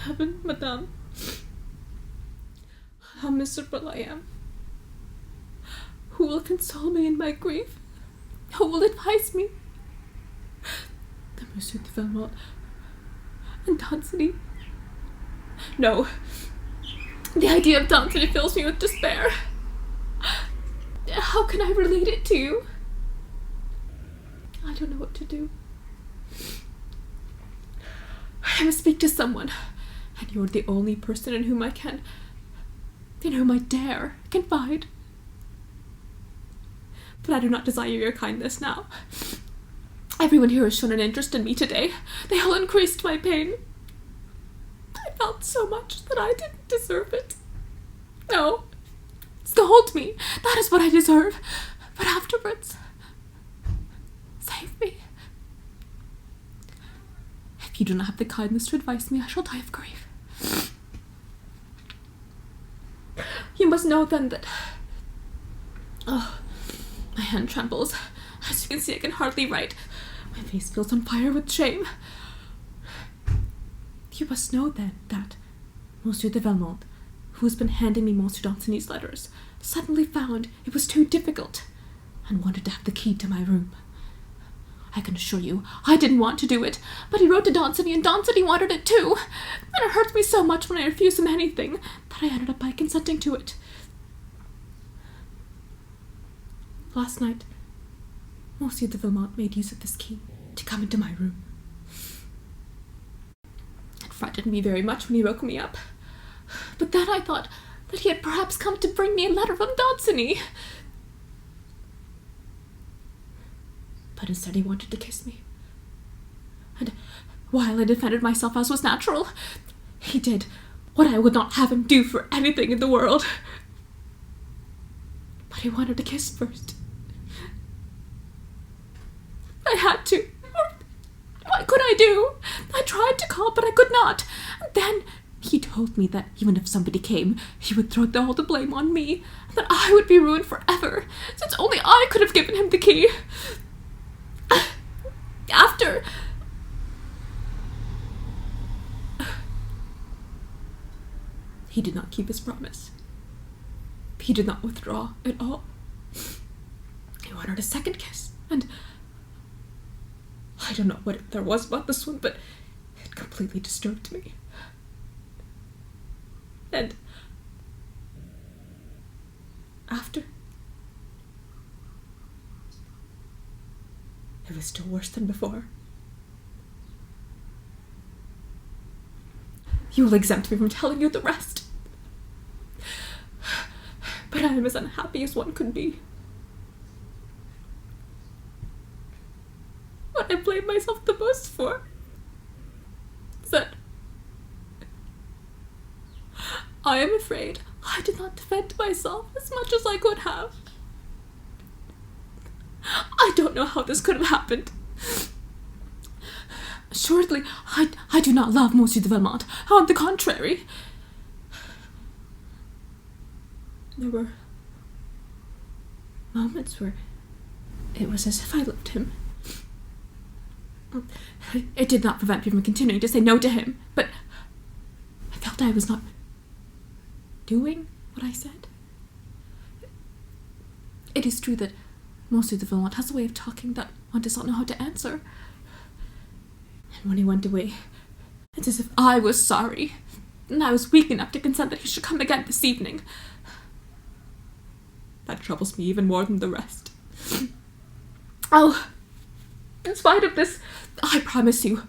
heaven, madame, how miserable I am. Who will console me in my grief? Who will advise me? The Monsieur de Valmont and Danceny. No, the idea of Danceny fills me with despair. How can I relate it to you? I don't know what to do. I must speak to someone, and you're the only person in whom I dare confide. But I do not desire your kindness now. Everyone here has shown an interest in me today. They all increased my pain. I felt so much that I didn't deserve it. No, scold me. That is what I deserve. But afterwards, save me. If you do not have the kindness to advise me, I shall die of grief. You must know then that... Oh, my hand trembles. As you can see, I can hardly write. My face feels on fire with shame. You must know then that Monsieur de Valmont, who has been handing me Monsieur Danceny's letters, suddenly found it was too difficult and wanted to have the key to my room. I can assure you, I didn't want to do it, but he wrote to Danceny, and Danceny wanted it too. And it hurts me so much when I refuse him anything that I ended up by consenting to it. Last night, Monsieur de Valmont made use of this key to come into my room. It frightened me very much when he woke me up. But then I thought that he had perhaps come to bring me a letter from Danceny. But instead he wanted to kiss me. And while I defended myself as was natural, he did what I would not have him do for anything in the world. But he wanted to kiss first. I had to. What could I do? I tried to call, but I could not. And then he told me that even if somebody came, he would throw all the blame on me, and that I would be ruined forever, since only I could have given him the key. After... He did not keep his promise. He did not withdraw at all. He wanted a second kiss, and I don't know what there was about this one, but it completely disturbed me. And after, it was still worse than before. You will exempt me from telling you the rest. But I am as unhappy as one could be. What I blame myself the most for is that I am afraid I did not defend myself as much as I could have. I don't know how this could have happened. Assuredly, I do not love Monsieur de Valmont. On the contrary. There were moments where it was as if I loved him. It did not prevent me from continuing to say no to him, but I felt I was not doing what I said. It is true that Monsieur de Valmont has a way of talking that one does not know how to answer. And when he went away, it's as if I was sorry, and I was weak enough to consent that he should come again this evening. That troubles me even more than the rest. Oh, in spite of this, I promise you,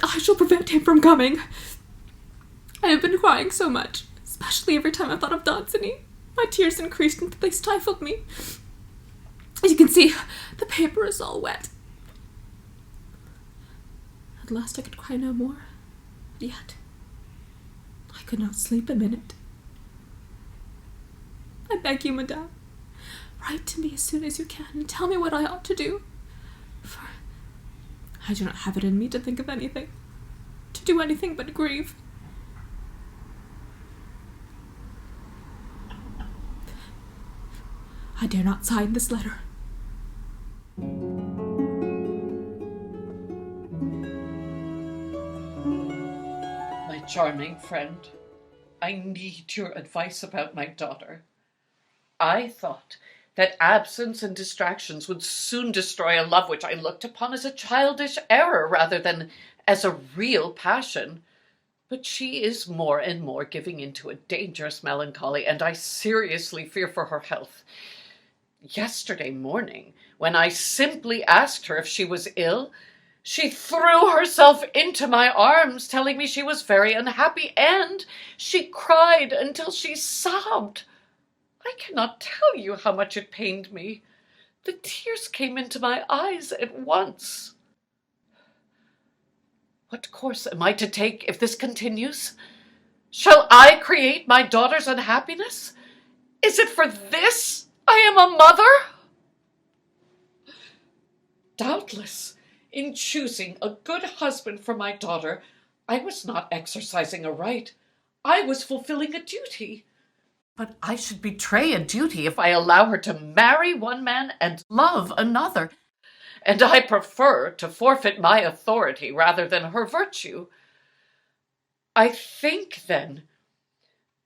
I shall prevent him from coming. I have been crying so much, especially every time I thought of Danceny. My tears increased until they stifled me. As you can see, the paper is all wet. At last I could cry no more, yet I could not sleep a minute. I beg you, madame, write to me as soon as you can and tell me what I ought to do, for I do not have it in me to think of anything, to do anything but grieve. I dare not sign this letter. My Charming friend, I need your advice about my daughter. I thought that absence and distractions would soon destroy a love which I looked upon as a childish error rather than as a real passion. But she is more and more giving into a dangerous melancholy, and I seriously fear for her health. Yesterday morning, when I simply asked her if she was ill, she threw herself into my arms, telling me she was very unhappy, and she cried until she sobbed. I cannot tell you how much it pained me. The tears came into my eyes at once. What course am I to take if this continues? Shall I create my daughter's unhappiness? Is it for this I am a mother? Doubtless, in choosing a good husband for my daughter, I was not exercising a right. I was fulfilling a duty. But I should betray a duty if I allow her to marry one man and love another. And I prefer to forfeit my authority rather than her virtue. I think, then,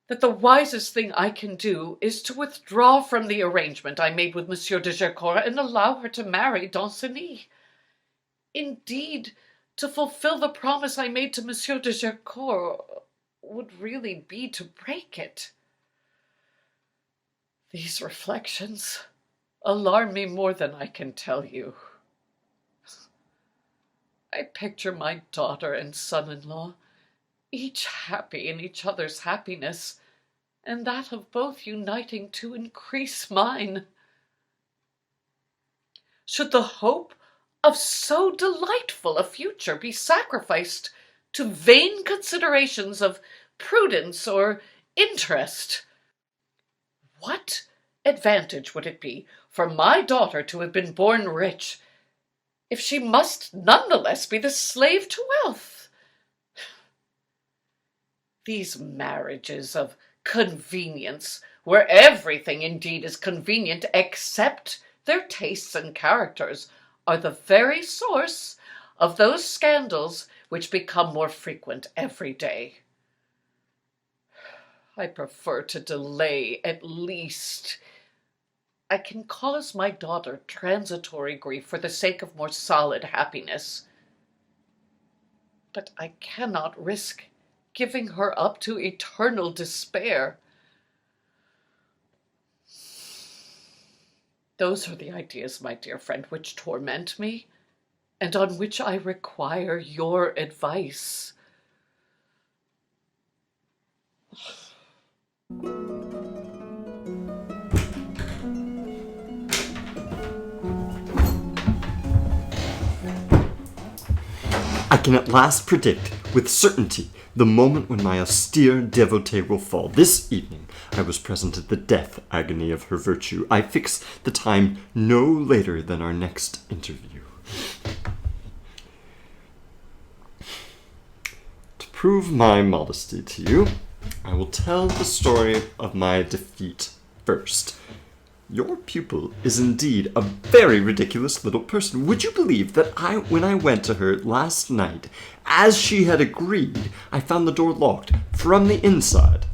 that the wisest thing I can do is to withdraw from the arrangement I made with Monsieur de Gercourt and allow her to marry Danceny. Indeed, to fulfill the promise I made to Monsieur de Gercourt would really be to break it. These reflections alarm me more than I can tell you. I picture my daughter and son-in-law, each happy in each other's happiness, and that of both uniting to increase mine. Should the hope of so delightful a future be sacrificed to vain considerations of prudence or interest? What advantage would it be for my daughter to have been born rich, if she must nonetheless be the slave to wealth? These marriages of convenience, where everything indeed is convenient except their tastes and characters, are the very source of those scandals which become more frequent every day. I prefer to delay at least. I can cause my daughter transitory grief for the sake of more solid happiness. But I cannot risk giving her up to eternal despair. Those are the ideas, my dear friend, which torment me, and on which I require your advice. I can at last predict, with certainty, the moment when my austere devotee will fall. This evening I was present at the death agony of her virtue. I fix the time no later than our next interview. To prove my modesty to you, I will tell the story of my defeat first. Your pupil is indeed a very ridiculous little person. Would you believe that when I went to her last night, as she had agreed, I found the door locked from the inside?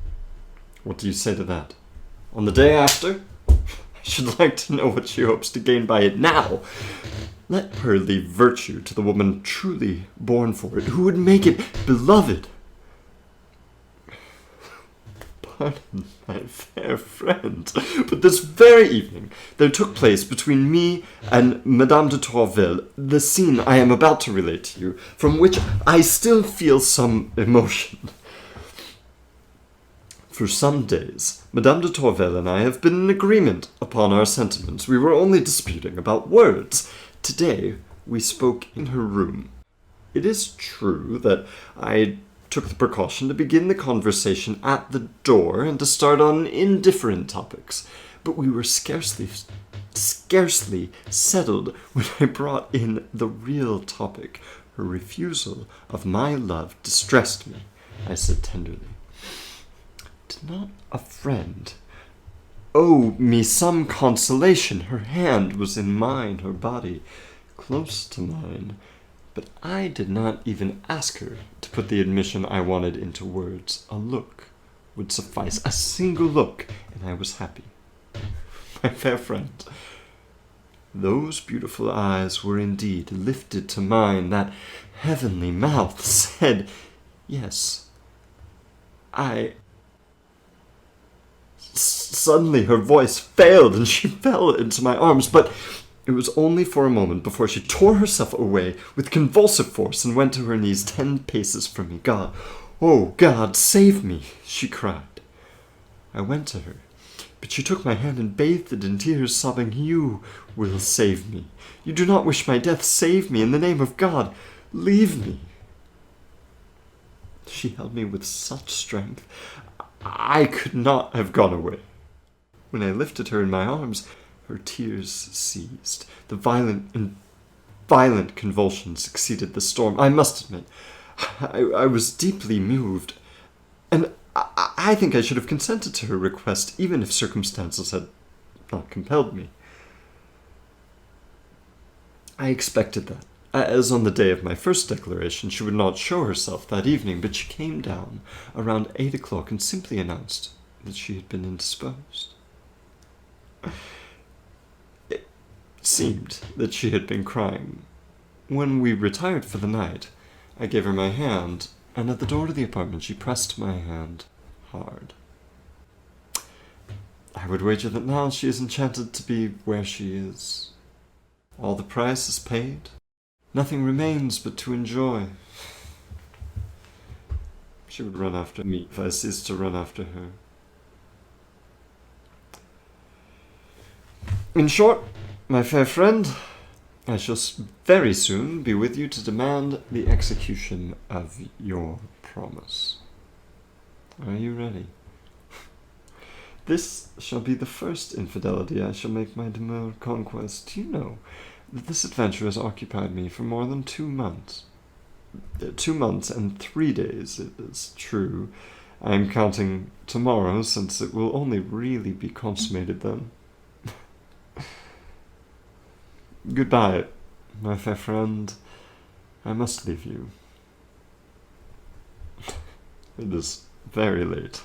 What do you say to that? On the day after? I should like to know what she hopes to gain by it now. Let her leave virtue to the woman truly born for it, who would make it beloved. Pardon, my fair friend, but this very evening there took place between me and Madame de Tourvel the scene I am about to relate to you, from which I still feel some emotion. For some days, Madame de Tourvel and I have been in agreement upon our sentiments. We were only disputing about words. Today we spoke in her room. It is true that I took the precaution to begin the conversation at the door and to start on indifferent topics, but we were scarcely settled when I brought in the real topic. Her refusal of my love distressed me, I said tenderly. Did not a friend owe me some consolation? Her hand was in mine, her body close to mine. But I did not even ask her to put the admission I wanted into words. A look would suffice, a single look, and I was happy. My fair friend, those beautiful eyes were indeed lifted to mine. That heavenly mouth said, yes, Suddenly her voice failed and she fell into my arms, but it was only for a moment before she tore herself away with convulsive force and went to her knees 10 paces from me. God, oh God, save me, she cried. I went to her, but she took my hand and bathed it in tears, sobbing, You will save me. You do not wish my death. Save me in the name of God. Leave me. She held me with such strength, I could not have gone away. When I lifted her in my arms, her tears ceased. The violent convulsions succeeded the storm. I must admit, I was deeply moved, and I think I should have consented to her request, even if circumstances had not compelled me. I expected that, as on the day of my first declaration, she would not show herself that evening, but she came down around 8 o'clock and simply announced that she had been indisposed. It seemed that she had been crying. When we retired for the night, I gave her my hand, and at the door to the apartment she pressed my hand hard. I would wager that now she is enchanted to be where she is. All the price is paid. Nothing remains but to enjoy. She would run after me if I ceased to run after her. In short, my fair friend, I shall very soon be with you to demand the execution of your promise. Are you ready? This shall be the first infidelity I shall make my demure conquest. Do you know that this adventure has occupied me for more than 2 months? 2 months and 3 days, it is true. I am counting tomorrow, since it will only really be consummated then. Goodbye, my fair friend. I must leave you. It is very late.